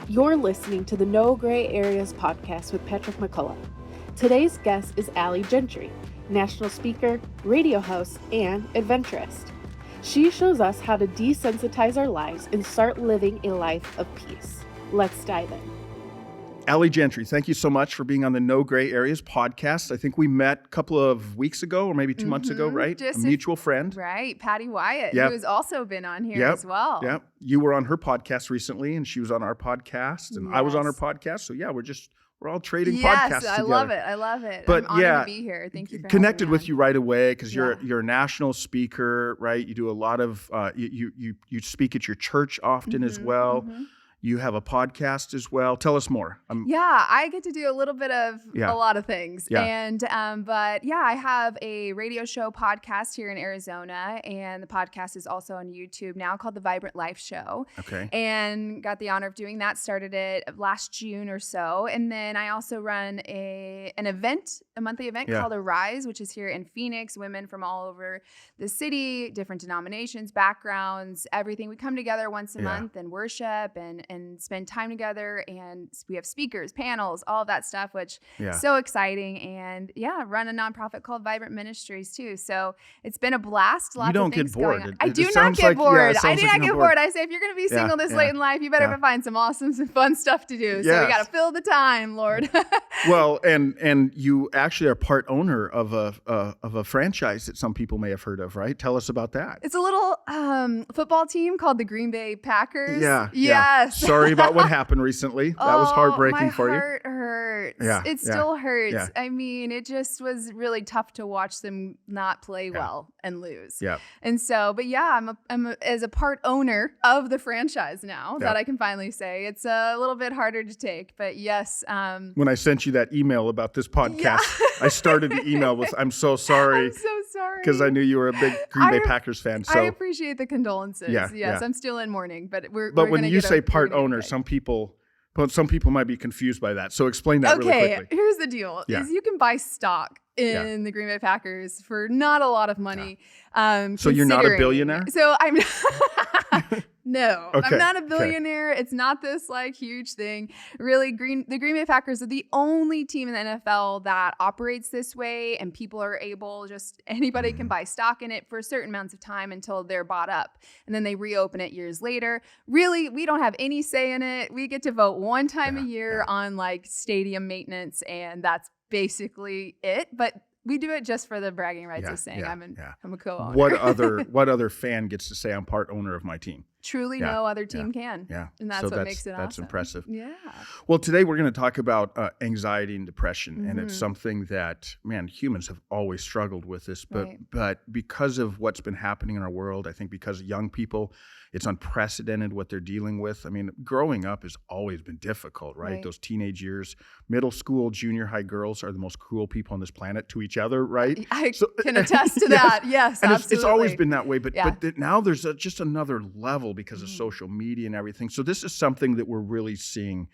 You're listening to the No Gray Areas podcast with Patrick McCullough. Today's guest is Gentry, national speaker, radio host, and adventurist. She shows us how to desensitize our lives and start living a life of peace. Let's dive in. Gentry, thank you so much for being on the No Gray Areas podcast. I think we met a couple of weeks ago or maybe 2 months ago, right? Just a mutual friend. Right, Patty Wyatt, Yep. who has also been on here as well. Yeah, you were on her podcast recently and she was on our podcast and I was on her podcast. So yeah, we're all trading podcasts together. I love it. But I'm honored to be here. Thank you for connected having me with on. you right away because you're a national speaker, right? You do a lot of you speak at your church often as well. Mm-hmm. You have a podcast as well. Tell us more. I get to do a little bit of Yeah. a lot of things. Yeah. And, I have a radio show podcast here in Arizona, and the podcast is also on YouTube now called The Vibrant Life Show. Okay. And got the honor of doing that. Started it last June or so. And then I also run a monthly event called Arise, which is here in Phoenix. Women from all over the city, different denominations, backgrounds, everything. We come together once a month and worship and spend time together, and we have speakers, panels, all of that stuff, which is so exciting. And run a nonprofit called Vibrant Ministries too. So it's been a blast. Lots You don't of things get bored. going on. I do not get bored. I do not get bored. I say if you're going to be single this late in life, you better find some awesome, some fun stuff to do. So we got to fill the time, Lord. Well, and you actually are part owner of a franchise that some people may have heard of, right? Tell us about that. It's a little football team called the Green Bay Packers. Yeah. Yes. Sorry about what happened recently. That was heartbreaking for you. My heart hurts. Yeah. It still hurts. Yeah. I mean, it just was really tough to watch them not play well and lose. Yeah. And so, but I'm as a part owner of the franchise now that I can finally say it's a little bit harder to take, but yes. When I sent you that email about this podcast, I started the email with, I'm so sorry. I'm so sorry. Because I knew you were a big Green Bay Packers fan. So I appreciate the condolences. Yeah, yes, yeah. I'm still in mourning, but we're But when gonna you get say a part Green Bay owner, pick. some people might be confused by that. So explain that really Okay, quickly. here's the deal: is you can buy stock in the Green Bay Packers for not a lot of money. So you're not a billionaire? So I'm no, Okay, I'm not a billionaire. It's not this huge thing. Really, the Green Bay Packers are the only team in the NFL that operates this way, and people are able, anybody can buy stock in it for certain amounts of time until they're bought up, and then they reopen it years later. Really, we don't have any say in it. We get to vote one time a year on stadium maintenance, and that's basically it. But we do it just for the bragging rights of saying I'm a co-owner. What other fan gets to say I'm part owner of my team? Truly, no other team can. Yeah, and that's what makes it awesome. That's impressive. Yeah. Well, today we're going to talk about anxiety and depression, and it's something that humans have always struggled with this, but because of what's been happening in our world, I think because of young people, it's unprecedented what they're dealing with. I mean, growing up has always been difficult, right? Those teenage years, middle school, junior high girls are the most cruel people on this planet to each other, right? I can attest to that. Yes, and absolutely. it's always been that way, but now there's just another level because of social media and everything. So this is something that we're really seeing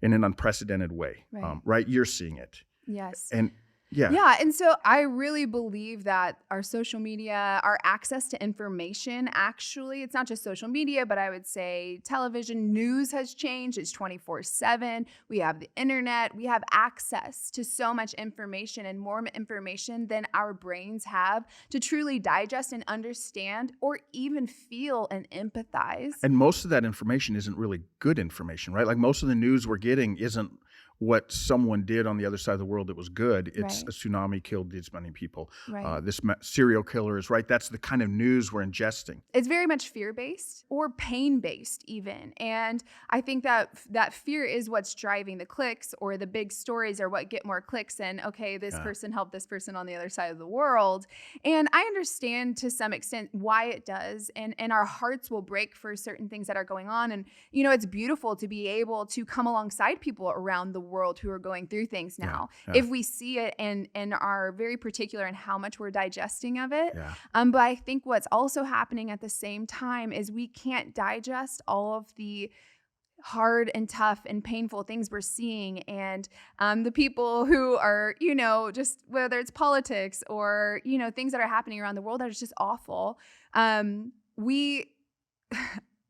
in an unprecedented way, right? You're seeing it. Yes. And and so I really believe that our social media, our access to information, actually, it's not just social media, but I would say television news has changed. It's 24/7. We have the internet. We have access to so much information and more information than our brains have to truly digest and understand or even feel and empathize. And most of that information isn't really good information, right? Like most of the news we're getting isn't what someone did on the other side of the world that was good. It's a tsunami killed these many people. This serial killer is right. That's the kind of news we're ingesting. It's very much fear-based or pain-based even. And I think that fear is what's driving the clicks, or the big stories are what get more clicks, and okay, this person helped this person on the other side of the world. And I understand to some extent why it does. And our hearts will break for certain things that are going on. And, it's beautiful to be able to come alongside people around the world who are going through things now. If we see it and are very particular in how much we're digesting of it. But I think what's also happening at the same time is we can't digest all of the hard and tough and painful things we're seeing, and the people who are, just whether it's politics or, things that are happening around the world that are just awful.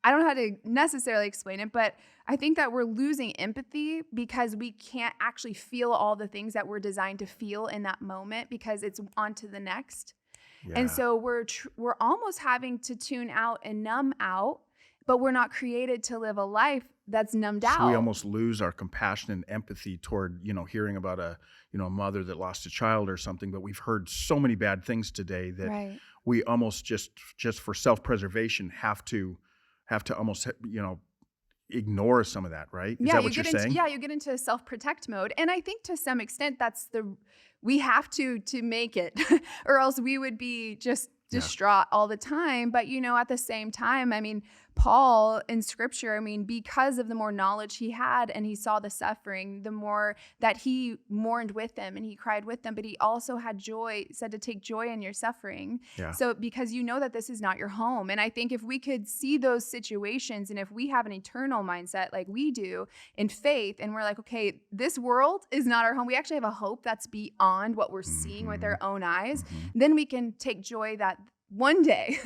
I don't know how to necessarily explain it, but I think that we're losing empathy because we can't actually feel all the things that we're designed to feel in that moment because it's on to the next. Yeah. And so we're almost having to tune out and numb out, but we're not created to live a life that's numbed out. So we almost lose our compassion and empathy toward, hearing about a mother that lost a child or something, but we've heard so many bad things today that we almost just for self-preservation have to almost, ignore some of that, right? Is that what you're saying? Yeah, you get into self-protect mode. And I think to some extent we have to make it or else we would be just distraught all the time. But, at the same time, I mean, Paul in scripture, because of the more knowledge he had and he saw the suffering, the more that he mourned with them and he cried with them, but he also had joy, said to take joy in your suffering. Yeah. So because that this is not your home. And I think if we could see those situations and if we have an eternal mindset like we do in faith and we're like, okay, this world is not our home. We actually have a hope that's beyond what we're seeing with our own eyes. Then we can take joy that one day,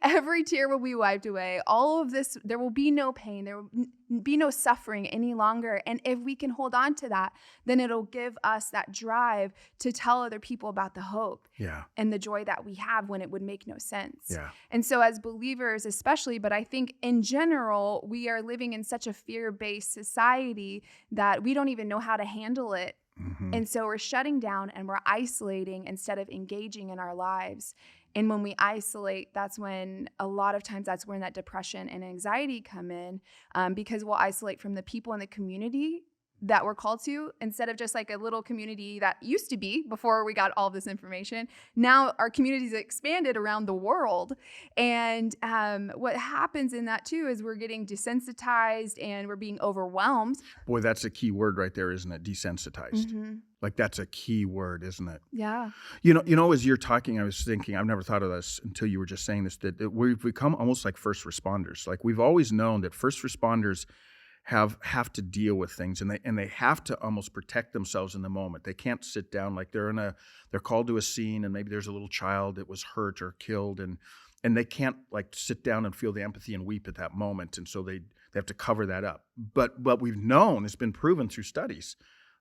every tear will be wiped away. All of this, there will be no pain. There will be no suffering any longer. And if we can hold on to that, then it'll give us that drive to tell other people about the hope and the joy that we have when it would make no sense. Yeah. And so as believers especially, but I think in general, we are living in such a fear-based society that we don't even know how to handle it. And so we're shutting down and we're isolating instead of engaging in our lives. And when we isolate, that's when that depression and anxiety come in because we'll isolate from the people in the community that we're called to instead of just like a little community that used to be before we got all this information. Now our community's expanded around the world. And what happens in that too is we're getting desensitized and we're being overwhelmed. Boy, that's a key word right there, isn't it? Desensitized. Like that's a key word, isn't it? Yeah. As you're talking, I was thinking, I've never thought of this until you were just saying this, that we've become almost like first responders. Like we've always known that first responders have to deal with things and they have to almost protect themselves in the moment. They can't sit down like they're called to a scene and maybe there's a little child that was hurt or killed and they can't like sit down and feel the empathy and weep at that moment. And so they have to cover that up. But what we've known, it's been proven through studies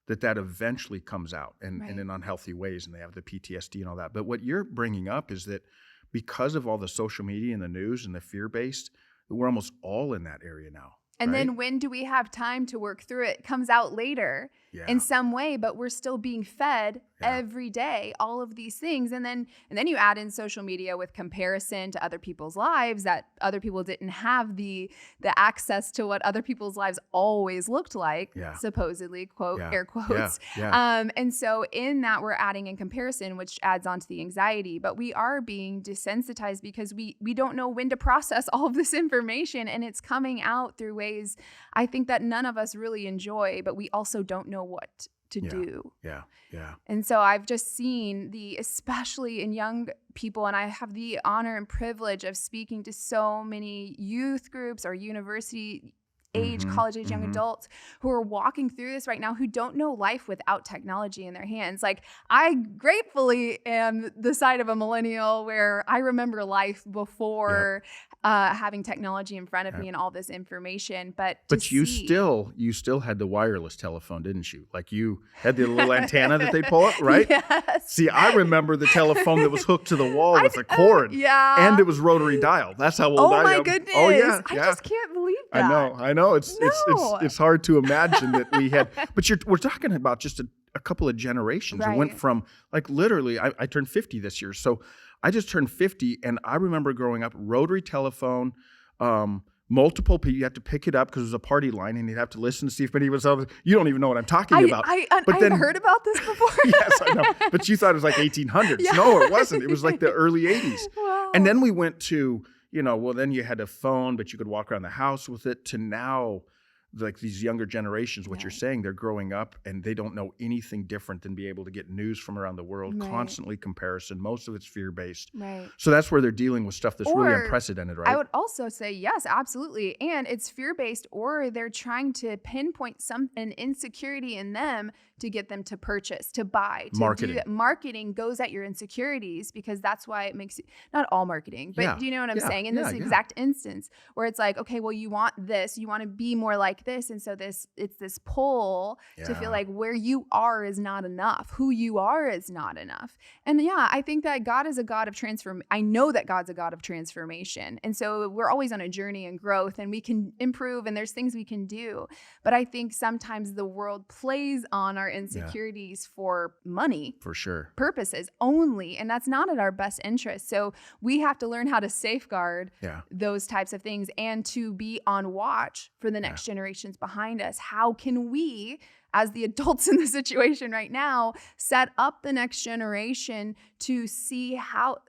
that eventually comes out and in unhealthy ways and they have the PTSD and all that. But what you're bringing up is that because of all the social media and the news and the fear-based, we're almost all in that area now. And then when do we have time to work through it? It comes out later in some way, but we're still being fed every day, all of these things. And then you add in social media with comparison to other people's lives that other people didn't have the access to what other people's lives always looked like, supposedly, quote, air quotes. And so in that we're adding in comparison, which adds on to the anxiety, but we are being desensitized because we don't know when to process all of this information and it's coming out through ways I think that none of us really enjoy, but we also don't know what to do. Yeah. And so I've just seen especially in young people, and I have the honor and privilege of speaking to so many youth groups or university age, college age, young adults who are walking through this right now who don't know life without technology in their hands. Like I gratefully am the side of a millennial where I remember life before having technology in front of me and all this information. But you still had the wireless telephone, didn't you? Like you had the little antenna that they pull up, right? Yes. See, I remember the telephone that was hooked to the wall with a cord. And it was rotary dial. That's how old I am. Oh my goodness. Oh yeah. I just can't believe that. I know. It's hard to imagine that we had, but we're talking about just a couple of generations. It went from like literally, I turned 50 this year. So I just turned 50 and I remember growing up, rotary telephone, multiple people, you have to pick it up because it was a party line and you'd have to listen to see if anybody was on. You don't even know what I'm talking about. I've heard about this before. Yes, I know. But you thought it was like 1800s. Yeah. No, it wasn't. It was like the early 80s. Wow. And then we went to, then you had a phone, but you could walk around the house with it, to now like these younger generations, what Right. you're saying, they're growing up and they don't know anything different than be able to get news from around the world, Right. constantly comparison. Most of it's fear-based. Right. So that's where they're dealing with stuff that's really Or unprecedented, right? I would also say, yes, absolutely. And it's fear-based, or they're trying to pinpoint an insecurity in them to get them to purchase, to buy, to Marketing. do that. Marketing goes at your insecurities because that's why it makes not all marketing, but Yeah. do you know what I'm Yeah. saying? In this Yeah. exact instance where it's like, okay, well, you want this, you want to be more like this. And so it's this pull to feel Yeah. like where you are is not enough. Who you are is not enough. And yeah, I think that God is a God of transformation. I know that God's a God of transformation. And so we're always on a journey and growth, and we can improve, and there's things we can do. But I think sometimes the world plays on our insecurities for money For sure. purposes only, and that's not at our best interest. So we have to learn how to safeguard Yeah. those types of things and to be on watch for the next generations behind us. How can we, as the adults in the situation right now, set up the next generation to see how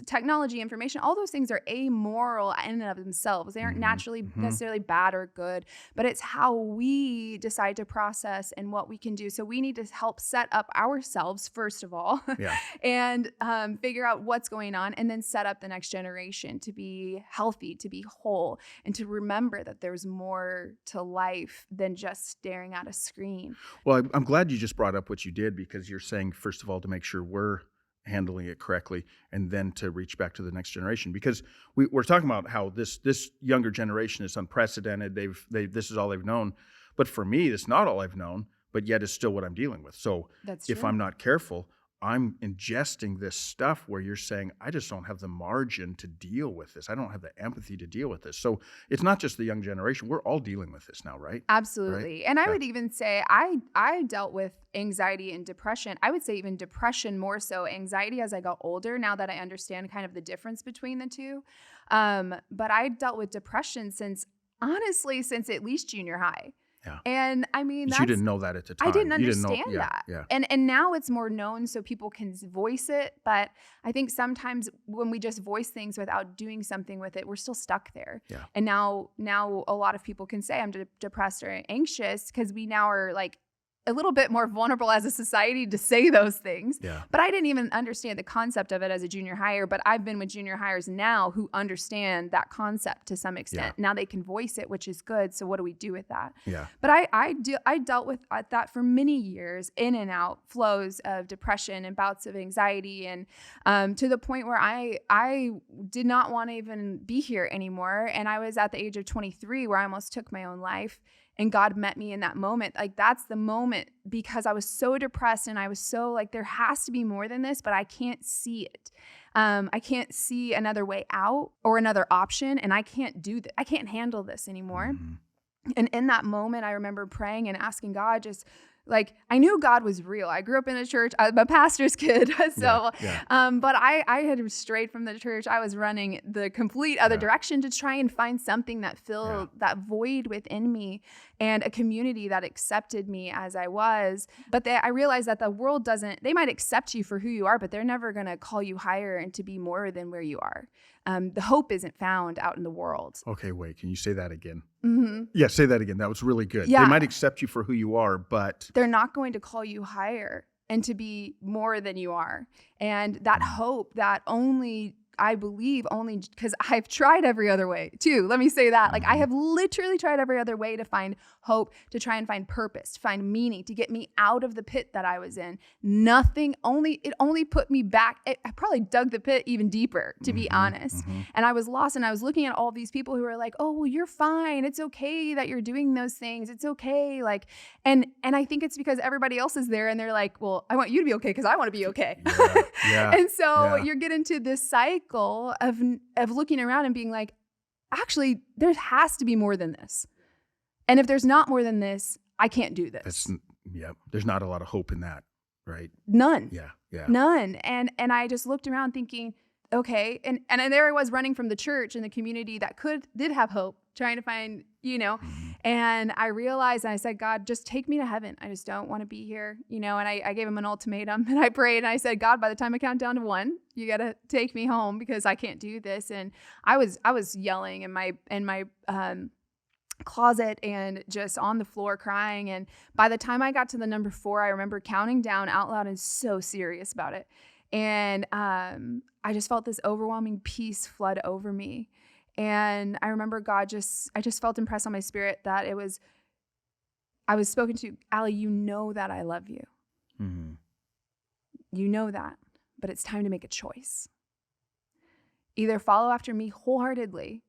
technology, information, all those things are amoral in and of themselves. They aren't naturally necessarily bad or good, but it's how we decide to process and what we can do. So we need to help set up ourselves, first of all, Yeah. and figure out what's going on, and then set up the next generation to be healthy, to be whole, and to remember that there's more to life than just staring at a screen. Well, I'm glad you just brought up what you did, because you're saying, first of all, to make sure we're handling it correctly, and then to reach back to the next generation, because we're talking about how this younger generation is unprecedented. This is all they've known, but for me, it's not all I've known, but yet it's still what I'm dealing with. So That's if true. I'm not careful, I'm ingesting this stuff where you're saying, I just don't have the margin to deal with this. I don't have the empathy to deal with this. So it's not just the young generation. We're all dealing with this now, right? Absolutely. Right? And I Yeah. would even say I dealt with anxiety and depression. I would say even depression more so, anxiety as I got older, now that I understand kind of the difference between the two. But I dealt with depression since at least junior high. Yeah. And I mean, But you didn't know that at the time. I didn't You understand know, that. Yeah. And now it's more known so people can voice it. But I think sometimes when we just voice things without doing something with it, we're still stuck there. Yeah. And now a lot of people can say I'm depressed or anxious because we now are like a little bit more vulnerable as a society to say those things. Yeah. But I didn't even understand the concept of it as a junior hire, but I've been with junior hires now who understand that concept to some extent. Yeah. Now they can voice it, which is good. So what do we do with that? Yeah. But I dealt with that for many years, in and out flows of depression and bouts of anxiety, and to the point where I did not want to even be here anymore. And I was at the age of 23 where I almost took my own life. And God met me in that moment. Like, that's the moment, because I was so depressed and I was so like, there has to be more than this, but I can't see it. I can't see another way out or another option. And I can't do that. I can't handle this anymore. Mm-hmm. And in that moment, I remember praying and asking God, just like, I knew God was real. I grew up in a church. I'm a pastor's kid. So, but I had strayed from the church. I was running the complete other direction to try and find something that filled that void within me, and a community that accepted me as I was. But I realized that the world they might accept you for who you are, but they're never going to call you higher and to be more than where you are. The hope isn't found out in the world. Okay, wait, can you say that again? Mm-hmm. Yeah, say that again. That was really good. Yeah. They might accept you for who you are, but they're not going to call you higher and to be more than you are. And that hope that I believe only because I've tried every other way too. Let me say that. Like, I have literally tried every other way to find hope, to try and find purpose, to find meaning, to get me out of the pit that I was in. It only put me back. I probably dug the pit even deeper, to be honest. And I was lost, and I was looking at all these people who were like, oh, well, you're fine. It's okay that you're doing those things. It's okay. Like, and I think it's because everybody else is there and they're like, well, I want you to be okay because I want to be okay. Yeah. And so you get into this cycle of looking around and being like, actually, there has to be more than this. And if there's not more than this, I can't do this. There's not a lot of hope in that, right? None. Yeah. None. And I just looked around thinking, okay. And there I was running from the church and the community that did have hope, trying to find, and I realized, and I said, God, just take me to heaven. I just don't want to be here, and I gave him an ultimatum, and I prayed and I said, God, by the time I count down to 1, you got to take me home because I can't do this. And I was yelling in my closet and just on the floor crying. And by the time I got to the number 4, I remember counting down out loud and so serious about it. And I just felt this overwhelming peace flood over me. And I remember I just felt impressed on my spirit that I was spoken to, Allie, you know that I love you. Mm-hmm. You know that, but it's time to make a choice. Either follow after me wholeheartedly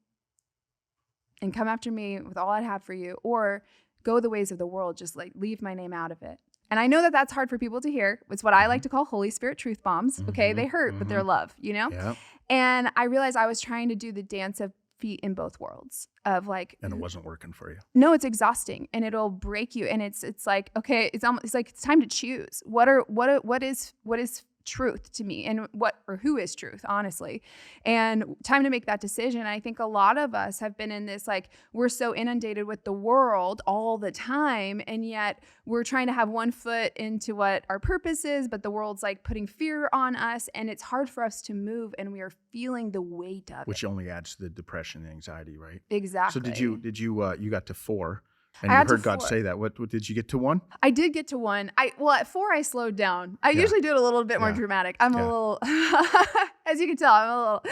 and come after me with all I have for you, or go the ways of the world, just like leave my name out of it. And I know that that's hard for people to hear. It's what I like to call Holy Spirit truth bombs. Okay, they hurt, but they're love, you know? Yep. And I realized I was trying to do the dance of feet in both worlds of like, and it wasn't working for you. No, it's exhausting and it'll break you. And it's like, okay, it's like it's time to choose. What is truth to me, and who is truth, honestly, and time to make that decision. I think a lot of us have been in this, like, we're so inundated with the world all the time, and yet we're trying to have one foot into what our purpose is, but the world's like putting fear on us, and it's hard for us to move, and we are feeling the weight of which it. only adds to the depression and anxiety, right? Exactly. So you got to 4. And you heard God say that. What did you get to 1? I did get to 1. At 4 I slowed down. I usually do it a little bit more dramatic. I'm a little, as you can tell, I'm a little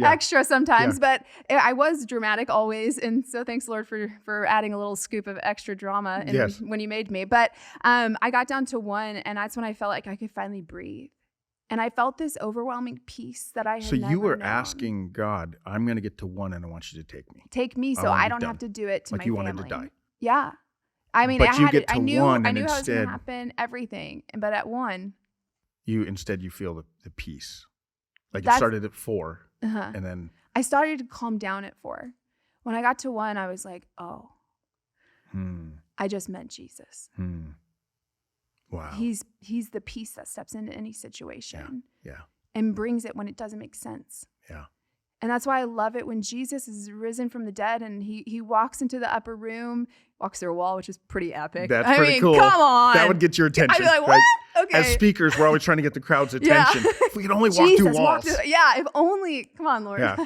extra sometimes, but I was dramatic always. And so thanks, Lord, for adding a little scoop of extra drama when you made me. But I got down to 1, and that's when I felt like I could finally breathe. And I felt this overwhelming peace that I had never known. So you were asking God, I'm going to get to 1 and I want you to take me. Take me so I don't have to do it to my family. Like you wanted to die. Yeah. I mean, but I knew how it was going to happen, everything. But at 1. You feel the peace. Like you started at 4 and then. I started to calm down at 4. When I got to 1, I was like, oh, I just met Jesus. Wow. He's the peace that steps into any situation. Yeah. And brings it when it doesn't make sense. Yeah. And that's why I love it when Jesus is risen from the dead and he walks into the upper room, walks through a wall, which is pretty epic. That's pretty cool. Come on. That would get your attention. I'd be like, what? Right? Okay. As speakers, we're always trying to get the crowd's attention. If we could only walk through walls. If only. Come on, Lord. Yeah.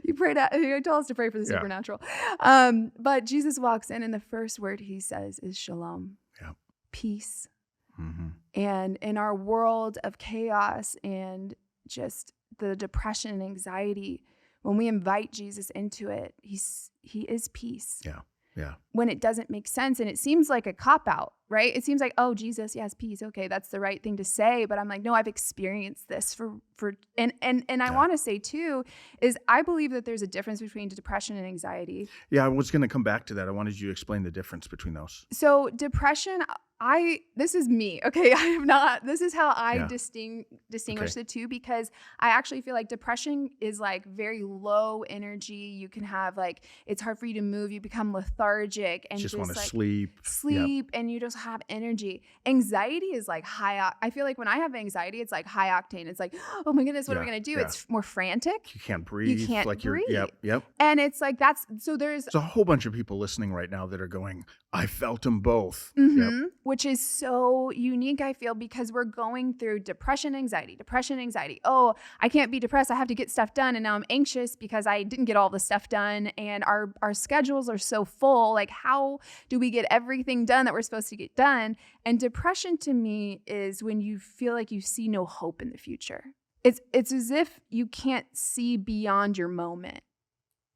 You told us to pray for the supernatural. But Jesus walks in, and the first word he says is shalom. Yeah. Peace. Mm-hmm. And in our world of chaos and just the depression and anxiety, when we invite Jesus into it, he is peace. Yeah. Yeah. When it doesn't make sense, and it seems like a cop-out, right? It seems like, oh, Jesus, yes, peace. Okay, that's the right thing to say. But I'm like, no, I've experienced this and I want to say too, is I believe that there's a difference between depression and anxiety. Yeah, I was going to come back to that. I wanted you to explain the difference between those. So depression, this is me, okay? This is how I distinguish the two, because I actually feel like depression is like very low energy. You can have like, it's hard for you to move. You become lethargic and just want to like sleep, and you just have energy. Anxiety is like I feel like when I have anxiety, it's like high octane. It's like, oh my goodness, what are we going to do? Yeah. It's more frantic. You can't breathe. You can't breathe. Yep. And it's like, there's a whole bunch of people listening right now that are going, I felt them both. Mm-hmm. Yep. Which is so unique, I feel, because we're going through depression, anxiety. Oh, I can't be depressed. I have to get stuff done. And now I'm anxious because I didn't get all the stuff done. And our schedules are so full. Like, how do we get everything done that we're supposed to get done? And depression to me is when you feel like you see no hope in the future. It's as if you can't see beyond your moment.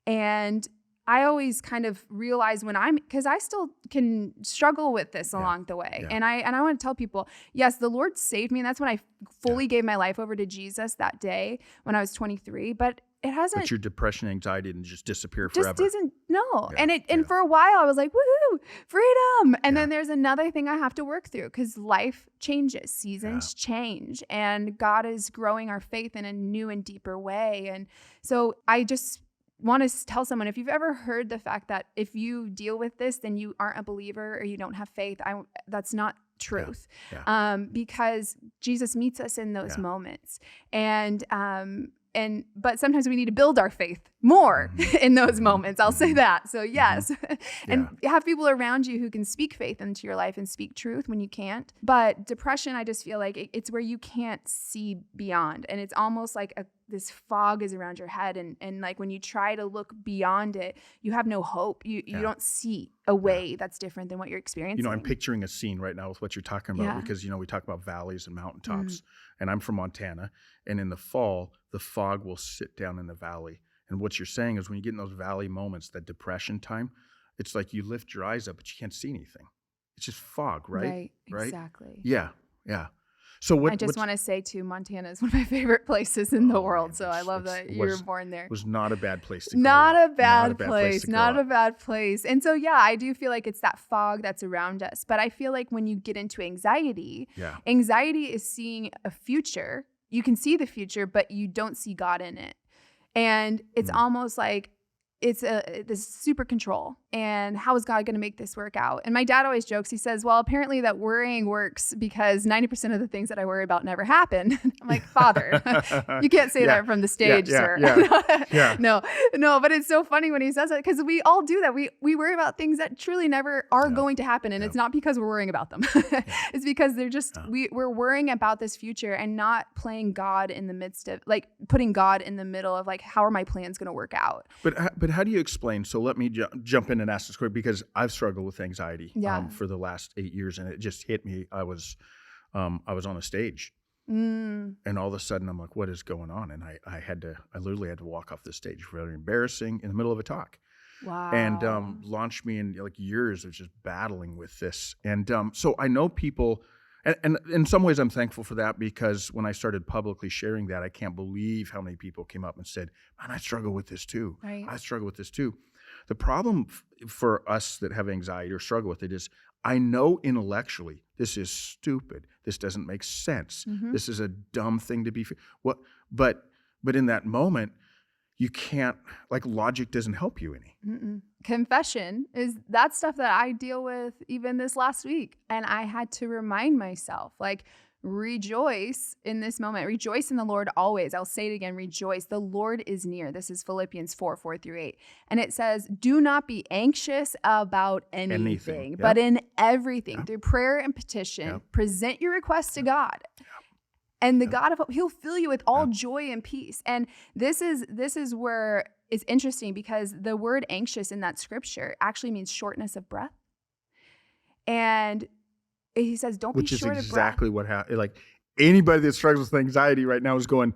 And I always kind of realize because I still can struggle with this along the way. Yeah. And I want to tell people, yes, the Lord saved me. And that's when I fully gave my life over to Jesus that day when I was 23. But it hasn't. But your depression, anxiety didn't just disappear forever. No. Yeah. And for a while I was like, woohoo, freedom. And then there's another thing I have to work through, because life changes, seasons change, and God is growing our faith in a new and deeper way. And so I just want to tell someone, if you've ever heard the fact that if you deal with this, then you aren't a believer or you don't have faith, that's not truth. Yeah. Because Jesus meets us in those moments. But sometimes we need to build our faith more in those moments. I'll say that. So yes. And have people around you who can speak faith into your life and speak truth when you can't. But depression, I just feel like it's where you can't see beyond. And it's almost like this fog is around your head. And like when you try to look beyond it, you have no hope. You don't see a way that's different than what you're experiencing. I'm picturing a scene right now with what you're talking about because, we talk about valleys and mountaintops. And I'm from Montana. And in the fall, the fog will sit down in the valley. And what you're saying is when you get in those valley moments, that depression time, it's like you lift your eyes up, but you can't see anything. It's just fog, right? Right? Exactly. Yeah. So what? I just want to say too, Montana is one of my favorite places in the world. So I love that you were born there. It was not a bad place to grow Not up. a bad place. And so, I do feel like it's that fog that's around us. But I feel like when you get into anxiety, anxiety is seeing a future. You can see the future, but you don't see God in it. And it's almost like it's this super control. And how is God going to make this work out? And my dad always jokes. He says, well, apparently that worrying works because 90% of the things that I worry about never happen. I'm like, Father, you can't say that from the stage, sir. No, but it's so funny when he says it because we all do that. We worry about things that truly never are going to happen. And it's not because we're worrying about them. It's because they're just, we're worrying about this future and not playing God in the midst of, like putting God in the middle of like, how are my plans going to work out? But how do you explain? So let me jump in and ask this question because I've struggled with anxiety for the last 8 years, and it just hit me. I was on a stage, and all of a sudden I'm like, "What is going on?" And I literally had to walk off the stage. Very embarrassing in the middle of a talk. Wow. And launched me in like years of just battling with this. And so I know people. And in some ways, I'm thankful for that because when I started publicly sharing that, I can't believe how many people came up and said, man, I struggle with this too. Right. I struggle with this too. The problem for us that have anxiety or struggle with it is I know intellectually this is stupid. This doesn't make sense. This is a dumb thing to be. But in that moment, you can't, like logic doesn't help you any. Confession is that stuff that I deal with even this last week. And I had to remind myself, like, rejoice in this moment. Rejoice in the Lord always. I'll say it again, rejoice. The Lord is near. This is Philippians 4:4-8. And it says, do not be anxious about anything. But in everything, through prayer and petition, present your requests to God. And the God of hope, he'll fill you with all joy and peace. And this is where it's interesting because the word anxious in that scripture actually means shortness of breath. And he says, don't be short of breath. Which is exactly what happened. Like anybody that struggles with anxiety right now is going,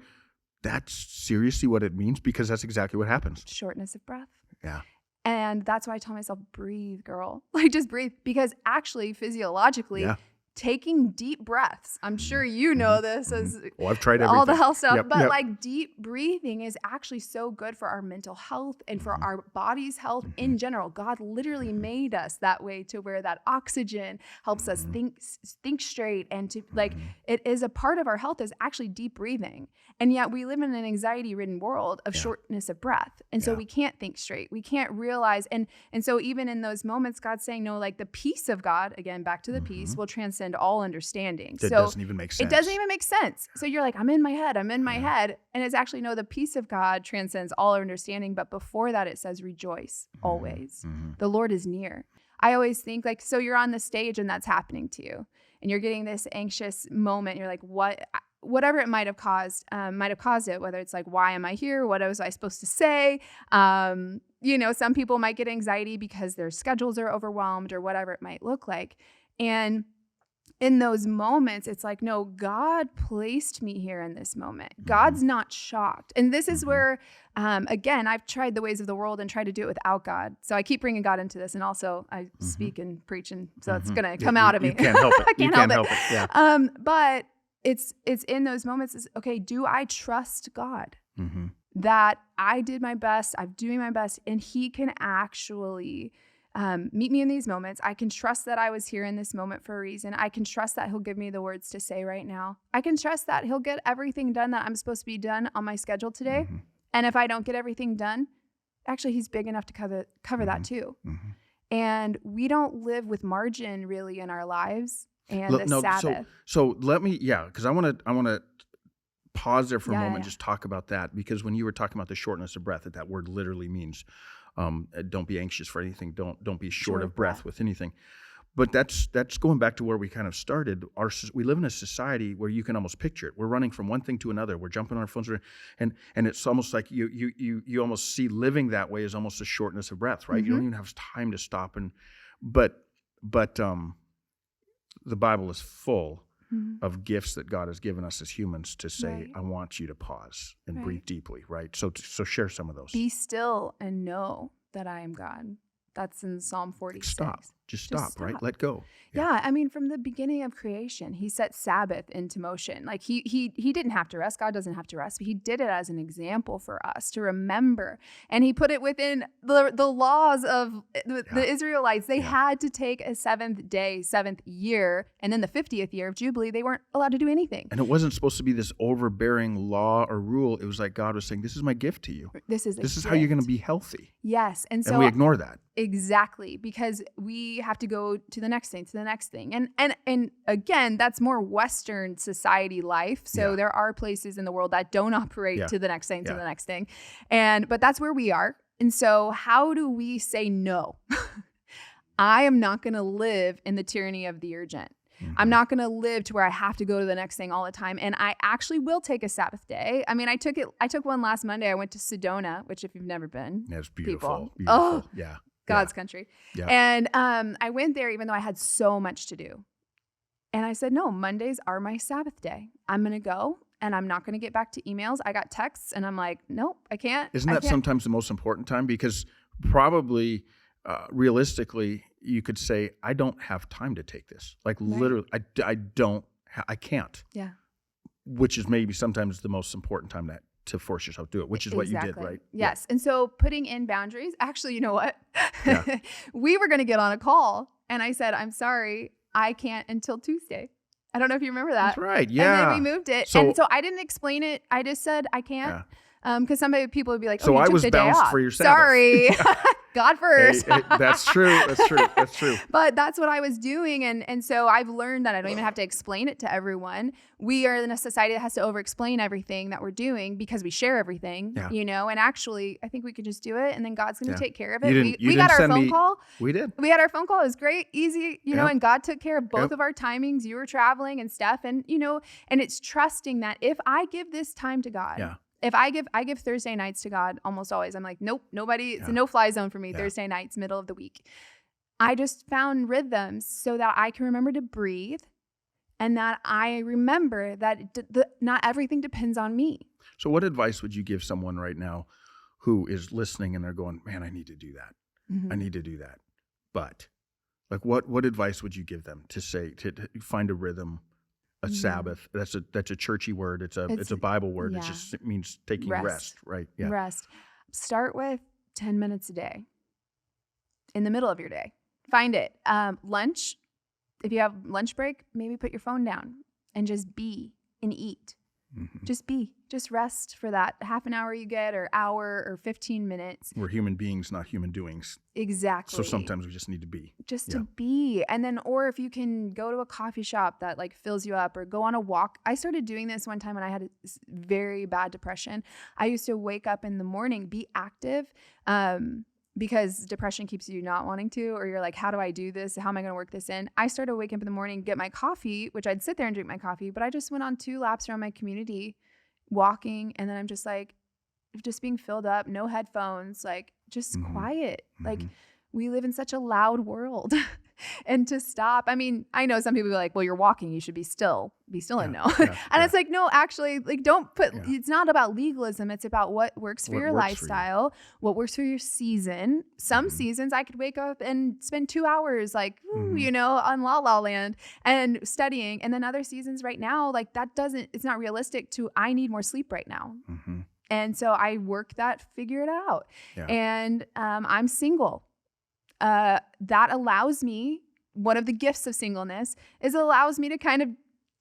that's seriously what it means? Because that's exactly what happens. Shortness of breath. Yeah. And that's why I tell myself, breathe, girl. Like just breathe. Because actually, physiologically, taking deep breaths. I'm sure you know this as I've tried everything. All the health stuff, but like deep breathing is actually so good for our mental health and for our body's health in general. God literally made us that way to where that oxygen helps us think straight and to like it is a part of our health is actually deep breathing. And yet we live in an anxiety-ridden world of shortness of breath. And so we can't think straight. We can't realize and so even in those moments God's saying no, like the peace of God, again back to the peace, will transcend all understanding. That doesn't even make sense. It doesn't even make sense. So you're like, I'm in my head. And it's actually, no, the peace of God transcends all understanding. But before that, it says rejoice always. The Lord is near. I always think like, so you're on the stage and that's happening to you and you're getting this anxious moment. You're like, whatever it might have caused it, whether it's like, why am I here? What was I supposed to say? Some people might get anxiety because their schedules are overwhelmed or whatever it might look like. And in those moments, it's like, no, God placed me here in this moment. God's not shocked. And this is where, again, I've tried the ways of the world and tried to do it without God. So I keep bringing God into this. And also I speak and preach. And so it's going to come out of me. You can't help it. I can't help it. Yeah. But it's in those moments is, okay, do I trust God? That I did my best, I'm doing my best, and he can actually meet me in these moments. I can trust that I was here in this moment for a reason. I can trust that he'll give me the words to say right now. I can trust that he'll get everything done that I'm supposed to be done on my schedule today. And if I don't get everything done, actually he's big enough to cover that too. And we don't live with margin really in our lives and Sabbath. So let me, because I want to pause there for a moment, yeah. just talk about that, because when you were talking about the shortness of breath, that word literally means don't be anxious for anything. Don't be short of breath with anything. But that's going back to where we kind of started. We live in a society where you can almost picture it. We're running from one thing to another. We're jumping on our phones, and it's almost like you almost see living that way as almost a shortness of breath, right? You don't even have time to stop. But the Bible is full of gifts that God has given us as humans to say, I want you to pause and breathe deeply, right? So share some of those. Be still and know that I am God. That's in Psalm 46. Stop. Just stop, right? Let go. Yeah. I mean, from the beginning of creation, he set Sabbath into motion. Like he didn't have to rest. God doesn't have to rest, but he did it as an example for us to remember. And he put it within the laws of the Israelites. They had to take a seventh day, seventh year, and then the 50th year of Jubilee, they weren't allowed to do anything. And it wasn't supposed to be this overbearing law or rule. It was like God was saying, this is my gift to you. This is how you're going to be healthy. Yes. And so we ignore that. Exactly, because we have to go to the next thing, And again, that's more Western society life. So there are places in the world that don't operate to the next thing, to the next thing. But that's where we are. And so how do we say no? I am not going to live in the tyranny of the urgent. I'm not going to live to where I have to go to the next thing all the time. And I actually will take a Sabbath day. I mean, I took one last Monday. I went to Sedona, which if you've never been, it's beautiful. Beautiful. Oh, yeah. God's country. Yeah. And I went there even though I had so much to do. And I said, no, Mondays are my Sabbath day. I'm going to go and I'm not going to get back to emails. I got texts and I'm like, nope, I can't. Isn't that sometimes the most important time? Because probably realistically, you could say, I don't have time to take this. Like literally, I can't. Yeah. Which is maybe sometimes the most important time to force yourself to do it, which is what you did, right? Yes. Yeah. And so putting in boundaries, actually, you know what? We were going to get on a call and I said, I'm sorry, I can't until Tuesday. I don't know if you remember that. That's right. Yeah. And then we moved it. And so I didn't explain it. I just said, I can't. Because some people would be like, oh, so you I took was the day bounced off. for your Sabbath. Sorry. God first. Hey, that's true. That's true. But that's what I was doing. And so I've learned that I don't even have to explain it to everyone. We are in a society that has to over-explain everything that we're doing because we share everything, and actually I think we could just do it and then God's going to take care of it. We got our phone call. We did. We had our phone call. It was great, easy, and God took care of both of our timings. You were traveling and stuff. And, and it's trusting that if I give this time to God, if I give Thursday nights to God almost always, I'm like, nope, nobody, it's a no-fly zone for me. Thursday nights, middle of the week. I just found rhythms so that I can remember to breathe and that I remember that not everything depends on me. So what advice would you give someone right now who is listening and they're going, man, I need to do that. I need to do that. But like what advice would you give them to say, to find a rhythm? A Sabbath. That's a churchy word. It's a Bible word. It means taking rest, right? Yeah. Rest. Start with 10 minutes a day. In the middle of your day. Find it. Lunch. If you have lunch break, maybe put your phone down and just be and eat. Just be. Just rest for that half an hour you get or hour or 15 minutes. We're human beings, not human doings. Exactly. So sometimes we just need to be. Just to be. And then, or if you can go to a coffee shop that like fills you up or go on a walk. I started doing this one time when I had a very bad depression. I used to wake up in the morning, be active, because depression keeps you not wanting to, or you're like, how do I do this? How am I going to work this in? I started waking up in the morning, get my coffee, which I'd sit there and drink my coffee, but I just went on 2 laps around my community walking. And then I'm just like, just being filled up, no headphones, like just quiet. Like we live in such a loud world. And to stop, I mean, I know some people be like, well, you're walking, you should be still and no. And it's like, no, actually, like don't put, it's not about legalism. It's about what works for your lifestyle, what works for your season. Some seasons I could wake up and spend 2 hours like, on La La Land and studying. And then other seasons right now, like it's not realistic I need more sleep right now. And so I work that, figure it out. And I'm single. That allows me, one of the gifts of singleness is it allows me to kind of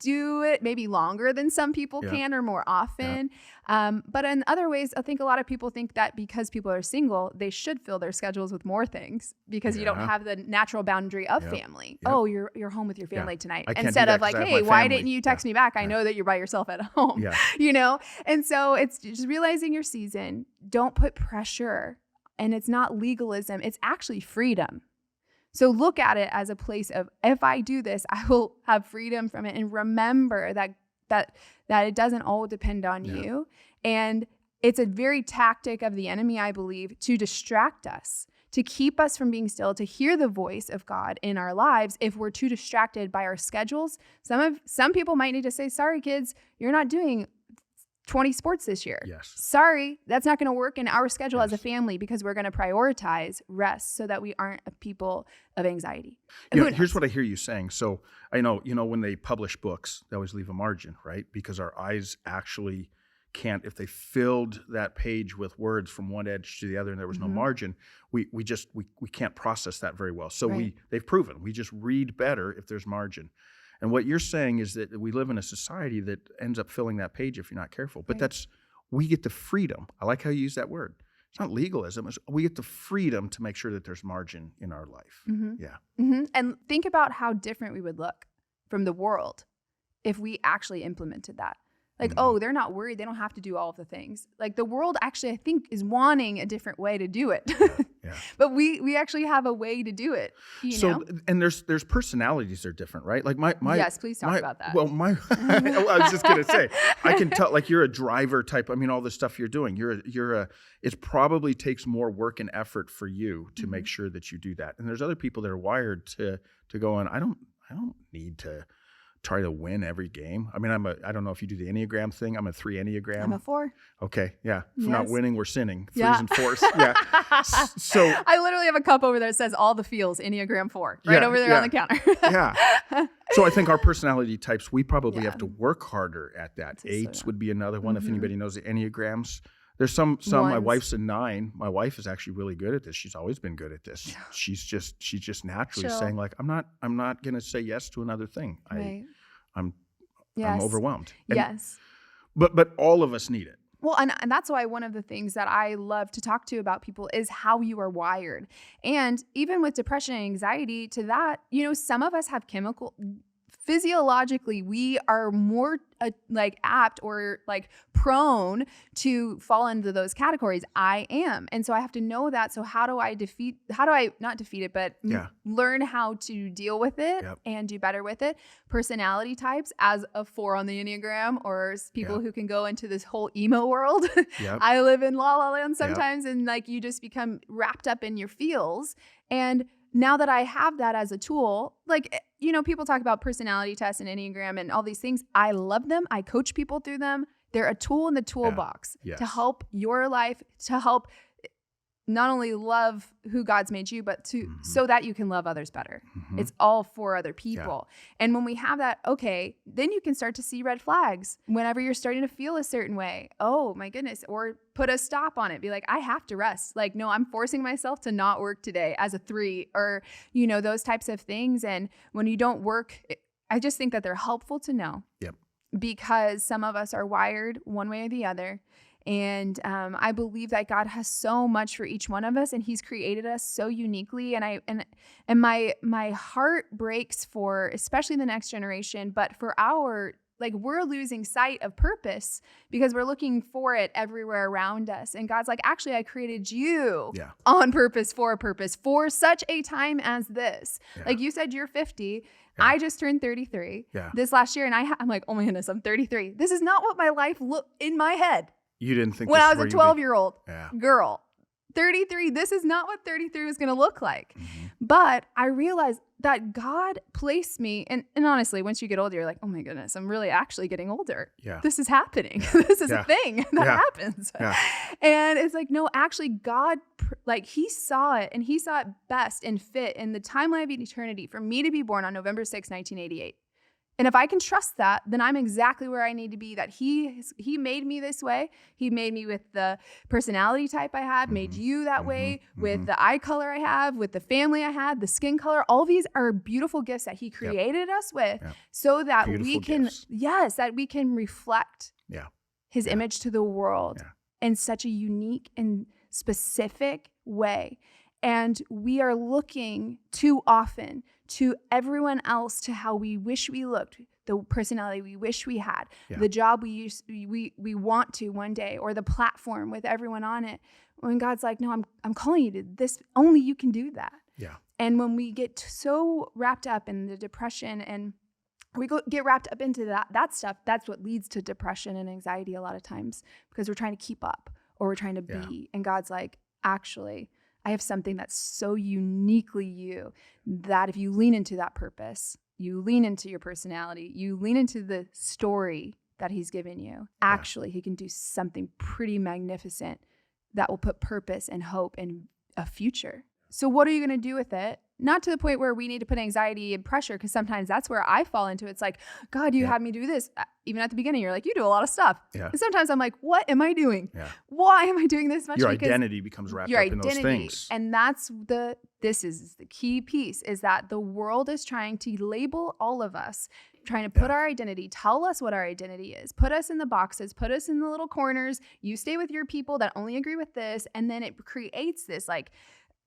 do it maybe longer than some people can or more often. But in other ways, I think a lot of people think that because people are single, they should fill their schedules with more things because you don't have the natural boundary of family. Oh, you're home with your family tonight. Instead of like, hey, why didn't you text me back? I know that you're by yourself at home, you know? And so it's just realizing your season. Don't put pressure. And it's not legalism. It's actually freedom. So look at it as a place of, if I do this, I will have freedom from it. And remember that it doesn't all depend on you. And it's a very tactic of the enemy, I believe, to distract us, to keep us from being still, to hear the voice of God in our lives. If we're too distracted by our schedules, some people might need to say, sorry, kids, you're not doing 20 sports this year. Yes. Sorry, that's not going to work in our schedule as a family because we're going to prioritize rest so that we aren't a people of anxiety. Here's what I hear you saying. So I know, when they publish books, they always leave a margin, right? Because our eyes actually can't, if they filled that page with words from one edge to the other and there was no margin, we can't process that very well. So they've proven we just read better if there's margin. And what you're saying is that we live in a society that ends up filling that page if you're not careful. But we get the freedom. I like how you use that word. It's not legalism. We get the freedom to make sure that there's margin in our life. And think about how different we would look from the world if we actually implemented that. Like, oh, they're not worried. They don't have to do all of the things. Like the world actually, I think, is wanting a different way to do it. But we actually have a way to do it. You know? And there's personalities that are different, right? Like my yes, please talk about that. Well, I was just gonna say, I can tell, like you're a driver type. I mean, all the stuff you're doing, it probably takes more work and effort for you to make sure that you do that. And there's other people that are wired to go on. I don't need to try to win every game. I mean, I don't know if you do the Enneagram thing. I'm a 3 Enneagram. I'm a 4. Okay, yeah. If we're not winning, we're sinning. 3s and 4s. Yeah. So I literally have a cup over there that says all the feels, Enneagram 4, right over there on the counter. So I think our personality types, we probably have to work harder at that. 8s would be another one if anybody knows the Enneagrams. There's some my wife's a 9. My wife is actually really good at this. She's always been good at this. She's just naturally saying like, I'm not going to say yes to another thing. I'm overwhelmed. But all of us need it. Well, and that's why one of the things that I love to talk to about people is how you are wired. And even with depression and anxiety, to that, some of us have physiologically, we are more apt or prone to fall into those categories. I am. And so I have to know that. So how do I not defeat it, but learn how to deal with it and do better with it? Personality types as a 4 on the Enneagram, or people who can go into this whole emo world. I live in La La Land sometimes and you just become wrapped up in your feels. And now that I have that as a tool, people talk about personality tests and Enneagram and all these things. I love them. I coach people through them. They're a tool in the toolbox to help your life, to help not only love who God's made you, but so that you can love others better. It's all for other people. And when we have that, then you can start to see red flags whenever you're starting to feel a certain way. Oh my goodness. Or put a stop on it. Be like, I have to rest. No, I'm forcing myself to not work today as a 3 or, those types of things. And when you don't work, I just think that they're helpful to know because some of us are wired one way or the other. And I believe that God has so much for each one of us, and He's created us so uniquely. And my heart breaks for especially the next generation, but for we're losing sight of purpose because we're looking for it everywhere around us. And God's like, actually, I created you on purpose, for such a time as this. Like you said, you're 50. I just turned 33 this last year, and I'm like, oh my goodness, I'm 33. This is not what my life looked in my head. You didn't think when I was a 12-year-old girl. 33, this is not what 33 was going to look like. But I realized that God placed me, and honestly, once you get older, you're like, oh my goodness, I'm really actually getting older. This is happening. This is a thing that happens. And it's like, no, actually God, He saw it, and He saw it best and fit in the timeline of eternity for me to be born on November 6, 1988. And if I can trust that, then I'm exactly where I need to be, that he made me this way. He made me with the personality type I have, made you that way, with the eye color I have, with the family I had, the skin color. All these are beautiful gifts that he created us with so that we can, that we can reflect his image to the world in such a unique and specific way. And we are looking too often to everyone else, to how we wish we looked, the personality we wish we had, the job we want to one day, or the platform with everyone on it. When God's like, no, I'm calling you to this. Only you can do that. Yeah. And when we get so wrapped up in the depression and get wrapped up into that stuff, that's what leads to depression and anxiety a lot of times, because we're trying to keep up or we're trying to be. And God's like, actually, I have something that's so uniquely you that if you lean into that purpose, you lean into your personality, you lean into the story that he's given you, actually, he can do something pretty magnificent that will put purpose and hope and a future. So what are you going to do with it? Not to the point where we need to put anxiety and pressure, because sometimes that's where I fall into. It's like, God, you had me do this. Even at the beginning, you're like, you do a lot of stuff. Yeah. And sometimes I'm like, what am I doing? Yeah. Why am I doing this much? Your identity becomes wrapped up in those things. And that's this is the key piece, is that the world is trying to label all of us, trying to put our identity, tell us what our identity is, put us in the boxes, put us in the little corners. You stay with your people that only agree with this. And then it creates this like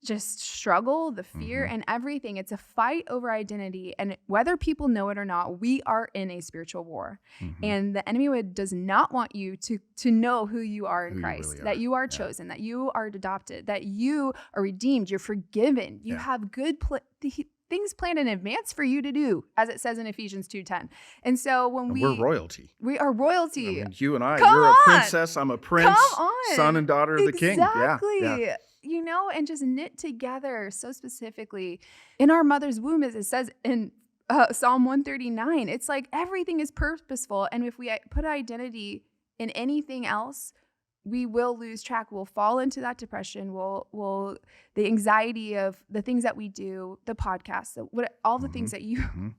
just struggle, the fear and everything. It's a fight over identity. And whether people know it or not, we are in a spiritual war. And the enemy does not want you to know who you are in Christ, really that you are chosen, that you are adopted, that you are redeemed, you're forgiven. You have good things planned in advance for you to do, as it says in Ephesians 2:10. And so we're royalty. We are royalty. I mean, you and I, you're a princess, I'm a prince, son and daughter of the king. Exactly. Yeah. You know, and just knit together so specifically in our mother's womb, as it says in Psalm 139. It's like everything is purposeful. And if we put identity in anything else, we will lose track. We'll fall into that depression. We'll the anxiety of the things that we do, the podcasts, all the things that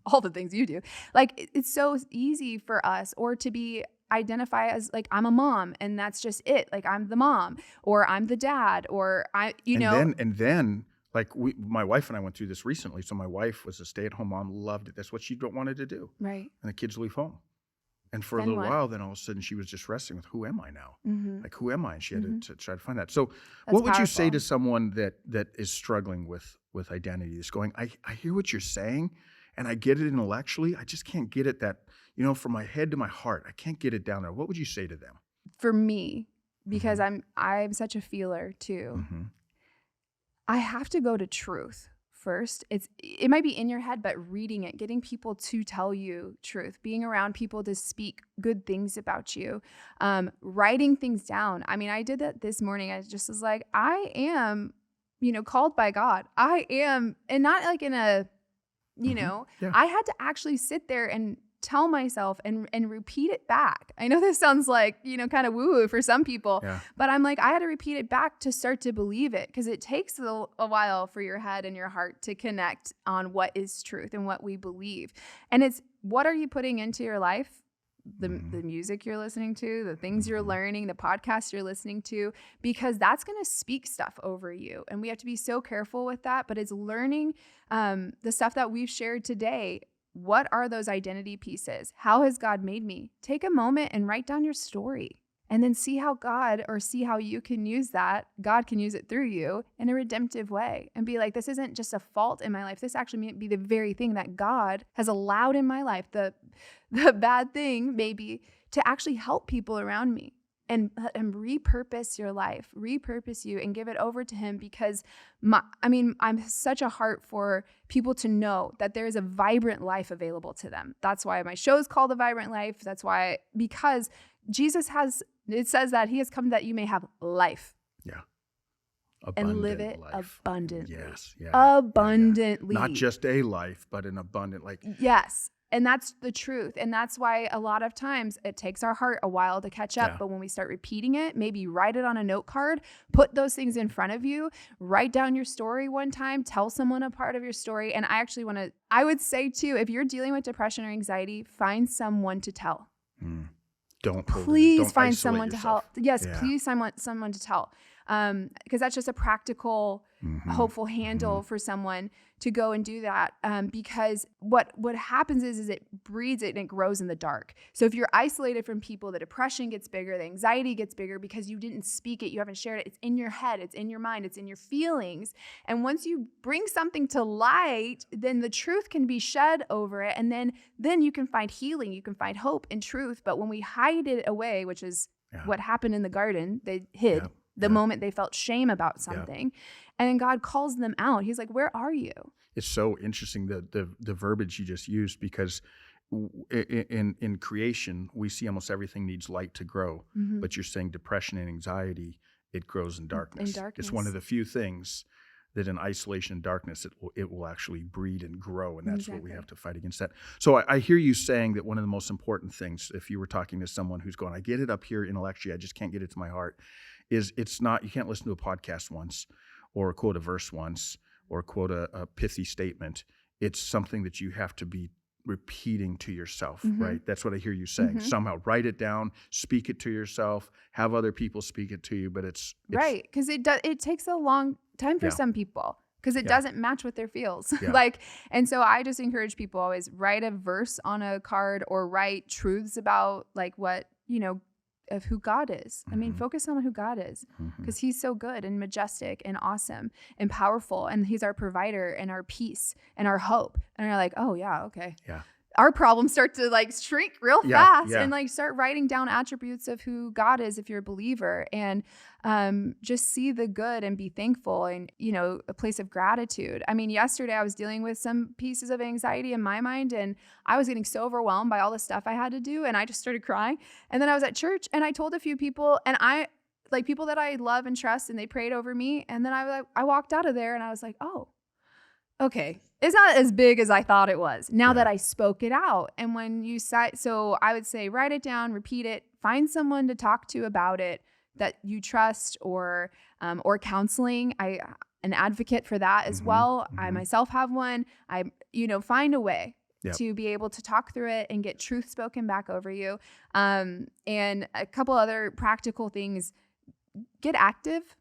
all the things you do. Like, it's so easy for us, or to be identify as like, I'm a mom, and that's just it. Like, I'm the mom, or I'm the dad, or And then like my wife and I went through this recently. So my wife was a stay-at-home mom, loved it. That's what she wanted to do. Right. And the kids leave home. And for a little while, then all of a sudden she was just wrestling with, who am I now? Like, who am I? And she had to try to find that. So what would you say to someone that is struggling with identity, that's going, I hear what you're saying, and I get it intellectually. I just can't get it from my head to my heart. I can't get it down there. What would you say to them? For me, because I'm such a feeler too, I have to go to truth first. It might be in your head, but reading it, getting people to tell you truth, being around people to speak good things about you, writing things down. I mean, I did that this morning. I just was like, I am, called by God. I am, and not like in a, I had to actually sit there and tell myself and repeat it back. I know this sounds like, kind of woo-woo for some people, but I'm like, I had to repeat it back to start to believe it, because it takes a while for your head and your heart to connect on what is truth and what we believe. And it's, what are you putting into your life? The music you're listening to, the things you're learning, the podcasts you're listening to, because that's going to speak stuff over you. And we have to be so careful with that. But it's learning the stuff that we've shared today. What are those identity pieces? How has God made me? Take a moment and write down your story, and then see how you can use that. God can use it through you in a redemptive way, and be like, this isn't just a fault in my life. This actually may be the very thing that God has allowed in my life, the bad thing maybe, to actually help people around me. And repurpose your life, repurpose you, and give it over to him, because I'm such a heart for people to know that there is a vibrant life available to them. That's why my show is called The Vibrant Life. Because Jesus it says that he has come that you may have life. Yeah. And live it abundantly. Yes. Yeah. Abundantly. Not just a life, but an abundant life. Yes. And that's the truth. And that's why a lot of times it takes our heart a while to catch up. Yeah. But when we start repeating it, maybe write it on a note card, put those things in front of you, write down your story one time, tell someone a part of your story. And I would say too, if you're dealing with depression or anxiety, find someone to tell. Don't please find someone yourself. to help. Yes, please someone to tell. Because that's just a practical, hopeful handle for someone to go and do that. Because what happens is it breeds it and it grows in the dark. So if you're isolated from people, the depression gets bigger, the anxiety gets bigger because you didn't speak it, you haven't shared it. It's in your head, it's in your mind, it's in your feelings. And once you bring something to light, then the truth can be shed over it. And then you can find healing, you can find hope and truth. But when we hide it away, which is what happened in the garden, they hid. Yeah. The moment they felt shame about something. And then God calls them out. He's like, where are you? It's so interesting, the verbiage you just used, because in creation, we see almost everything needs light to grow. But you're saying depression and anxiety, it grows in darkness. It's one of the few things that in isolation and darkness, it will actually breed and grow. And that's what we have to fight against that. So I hear you saying that one of the most important things, if you were talking to someone who's going, I get it up here intellectually, I just can't get it to my heart, is it's not, you can't listen to a podcast once or quote a verse once or quote a pithy statement. It's something that you have to be repeating to yourself, right? That's what I hear you saying. Somehow write it down, speak it to yourself, have other people speak it to you, but it's right. Because it takes a long time for some people because it doesn't match with their feels. And so I just encourage people always write a verse on a card or write truths about like what, of who God is. I mean, focus on who God is because he's so good and majestic and awesome and powerful. And he's our provider and our peace and our hope. And you're like, oh yeah, okay. Yeah. Our problems start to like shrink real fast and like start writing down attributes of who God is if you're a believer and just see the good and be thankful and, a place of gratitude. I mean, yesterday I was dealing with some pieces of anxiety in my mind and I was getting so overwhelmed by all the stuff I had to do and I just started crying. And then I was at church and I told a few people and people that I love and trust and they prayed over me. And then I walked out of there and I was like, oh, okay. It's not as big as I thought it was now that I spoke it out. And when you so I would say, write it down, repeat it, find someone to talk to about it that you trust or counseling. An advocate for that as well. I myself have one. Find a way to be able to talk through it and get truth spoken back over you. And a couple other practical things, get active,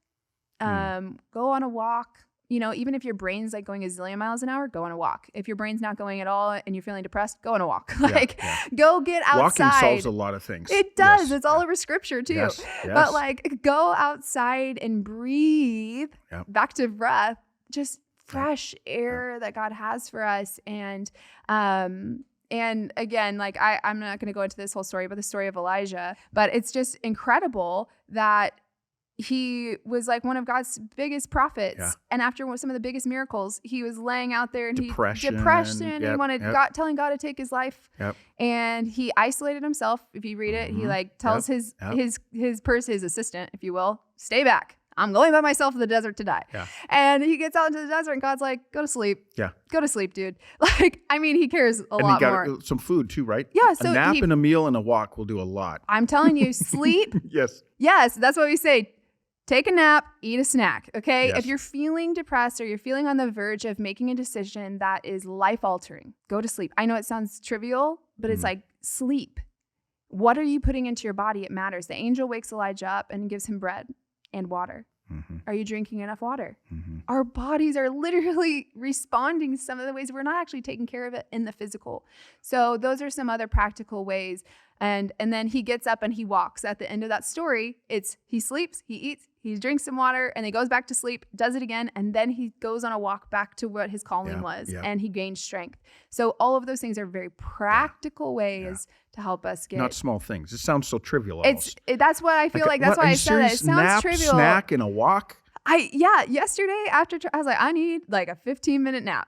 go on a walk. Even if your brain's like going a zillion miles an hour, go on a walk. If your brain's not going at all and you're feeling depressed, go on a walk. Go get outside. Walking solves a lot of things. It does. It's all over scripture too. Yes. But go outside and breathe. Back to breath. Just fresh air that God has for us. And again, I'm not going to go into this whole story, but the story of Elijah. But it's just incredible that he was like one of God's biggest prophets. Yeah. And after some of the biggest miracles, he was laying out there and depression and wanted telling God to take his life. And he isolated himself. If you read it, he tells his assistant, if you will, stay back. I'm going by myself to the desert to die. And he gets out into the desert and God's like, go to sleep. Go to sleep, dude. He cares a lot more. And he got some food too, right? Yeah. So a nap and a meal and a walk will do a lot. I'm telling you, sleep. Yes. That's what we say. Take a nap, eat a snack, okay? Yes. If you're feeling depressed or you're feeling on the verge of making a decision that is life-altering, go to sleep. I know it sounds trivial, but it's like sleep. What are you putting into your body? It matters. The angel wakes Elijah up and gives him bread and water. Are you drinking enough water? Our bodies are literally responding to some of the ways we're not actually taking care of it in the physical. So those are some other practical ways. And then he gets up and he walks. At the end of that story, he sleeps, he eats, he drinks some water, and he goes back to sleep, does it again, and then he goes on a walk back to what his calling was, and he gains strength. So all of those things are very practical ways to help us get... Not small things. It sounds so trivial almost. That's what I feel like. That's why I said it. It sounds trivial. Snack and a walk? Yesterday after I was like, I need like a 15-minute nap.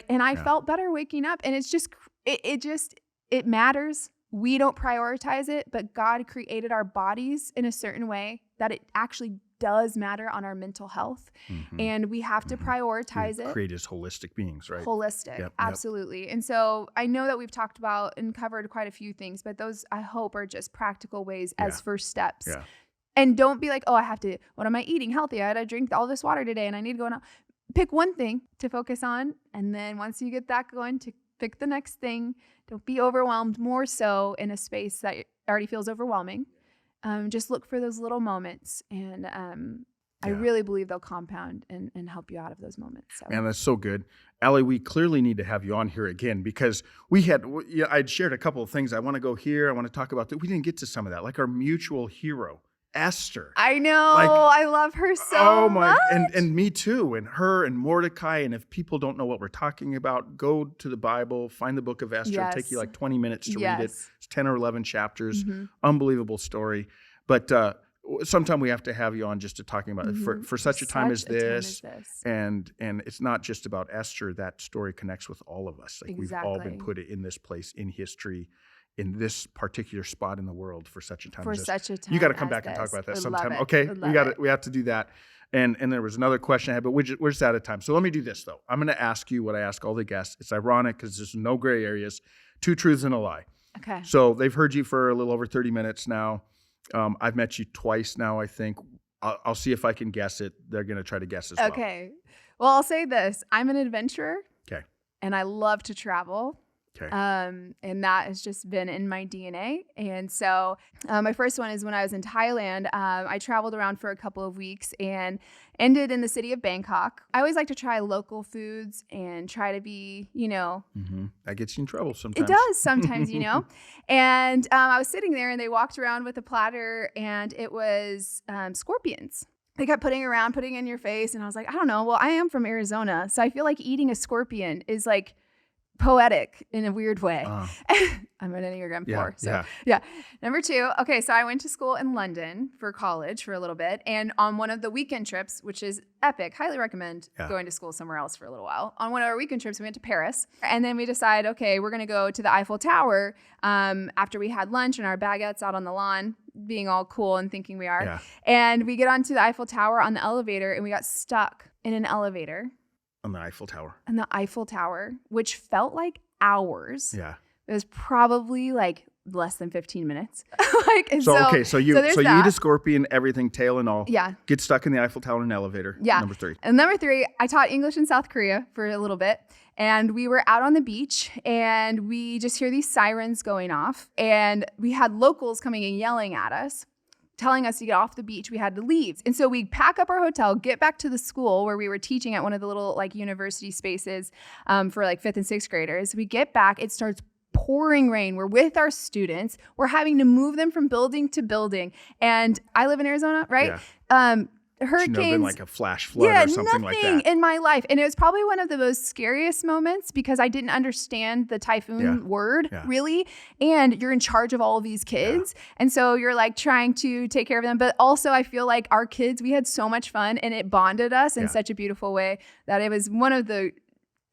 And I felt better waking up, and it's just, it matters. We don't prioritize it, but God created our bodies in a certain way that it actually does matter on our mental health. And we have to prioritize it. Create as holistic beings, right? Holistic, absolutely. And so I know that we've talked about and covered quite a few things, but those I hope are just practical ways as first steps. Yeah. And don't be like, oh, what am I eating healthy? I had to drink all this water today and I need to go out. Pick one thing to focus on. And then once you get that going, to pick the next thing. Don't be overwhelmed more so in a space that already feels overwhelming. Just look for those little moments. And I really believe they'll compound and help you out of those moments. So. Man, that's so good. Allie, we clearly need to have you on here again because I'd shared a couple of things. I want to go here. I want to talk about that. We didn't get to some of that, like our mutual hero, Esther. I know. I love her so much. And me too. And her and Mordecai. And if people don't know what we're talking about, go to the Bible, find the book of Esther. It'll take you like 20 minutes to read it. It's 10 or 11 chapters. Unbelievable story. But sometime we have to have you on just to talking about it for such a time as this. And it's not just about Esther. That story connects with all of us. Like we've all been put in this place in history, in this particular spot in the world for such a time as this. You got to come back and talk about that sometime. Okay, we have to do that. And there was another question I had, but we're just out of time. So let me do this though. I'm going to ask you what I ask all the guests. It's ironic because there's no gray areas. 2 truths and a lie. Okay. So they've heard you for a little over 30 minutes now. I've met you twice now, I think. I'll see if I can guess it. They're going to try to guess as well. Okay. Well, I'll say this. I'm an adventurer. Okay. And I love to travel. Okay. And that has just been in my DNA. And so my first one is when I was in Thailand, I traveled around for a couple of weeks and ended in the city of Bangkok. I always like to try local foods and try to be, That gets you in trouble sometimes. It does sometimes, And I was sitting there and they walked around with a platter and it was scorpions. They kept putting in your face. And I was like, I don't know. Well, I am from Arizona. So I feel like eating a scorpion is like poetic in a weird way. I'm an Enneagram 4. So yeah. Number 2. Okay. So I went to school in London for college for a little bit. And on one of the weekend trips, which is epic, highly recommend going to school somewhere else for a little while. On one of our weekend trips, we went to Paris. And then we decided, okay, we're going to go to the Eiffel Tower after we had lunch and our baguettes out on the lawn, being all cool and thinking we are. Yeah. And we get onto the Eiffel Tower on the elevator and we got stuck in an elevator. On the Eiffel Tower. On the Eiffel Tower, which felt like hours. Yeah. It was probably like less than 15 minutes. So you eat a scorpion, everything, tail and all. Yeah. Get stuck in the Eiffel Tower in an elevator. Yeah. Number 3. And number 3, I taught English in South Korea for a little bit. And we were out on the beach and we just hear these sirens going off. And we had locals coming and yelling at us, telling us to get off the beach. We had to leave. And so we pack up our hotel, get back to the school where we were teaching at one of the little like university spaces for like 5th and 6th graders. We get back, it starts pouring rain. We're with our students. We're having to move them from building to building. And I live in Arizona, right? Yeah. Hurricanes. Never been like a flash flood or something like that. Nothing in my life. And it was probably one of the most scariest moments because I didn't understand the typhoon word really. And you're in charge of all of these kids. Yeah. And so you're like trying to take care of them. But also I feel like our kids, we had so much fun and it bonded us in such a beautiful way that it was one of the,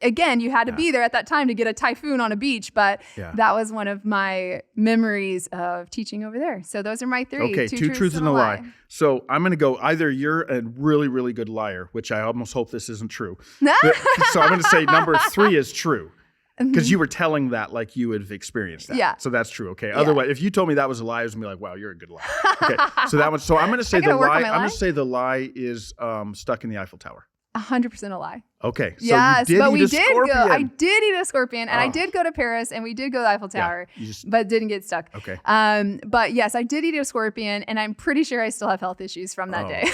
again, you had to be there at that time to get a typhoon on a beach, but that was one of my memories of teaching over there. So those are my 3. Okay, 2 truths and a lie. So I'm going to go either you're a really, really good liar, which I almost hope this isn't true. So I'm going to say number 3 is true. Because you were telling that like you would have experienced that. Yeah. So that's true. Okay. Otherwise, if you told me that was a lie, I was going to be like, wow, you're a good liar. Okay. So that one. So I'm going to say the lie. I'm going to say the lie is stuck in the Eiffel Tower. 100% a lie. Okay. So yes, you did eat a scorpion. I did eat a scorpion and I did go to Paris and we did go to the Eiffel Tower, but didn't get stuck. Okay. But yes, I did eat a scorpion and I'm pretty sure I still have health issues from that day.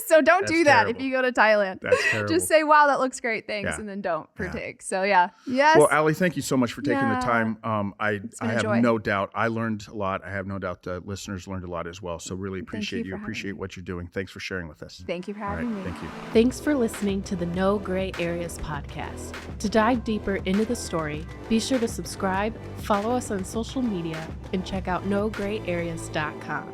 So don't do that if you go to Thailand. That's terrible. Just say, wow, that looks great. Thanks. And then don't partake. So yes. Well, Allie, thank you so much for taking the time. I have no doubt I learned a lot. I have no doubt the listeners learned a lot as well. So really appreciate you. Appreciate what you're doing. Thanks for sharing with us. Thank you for having me. Thank you. Thanks for listening to the No Gray Areas podcast. To dive deeper into the story, be sure to subscribe, follow us on social media, and check out nograyAreas.com.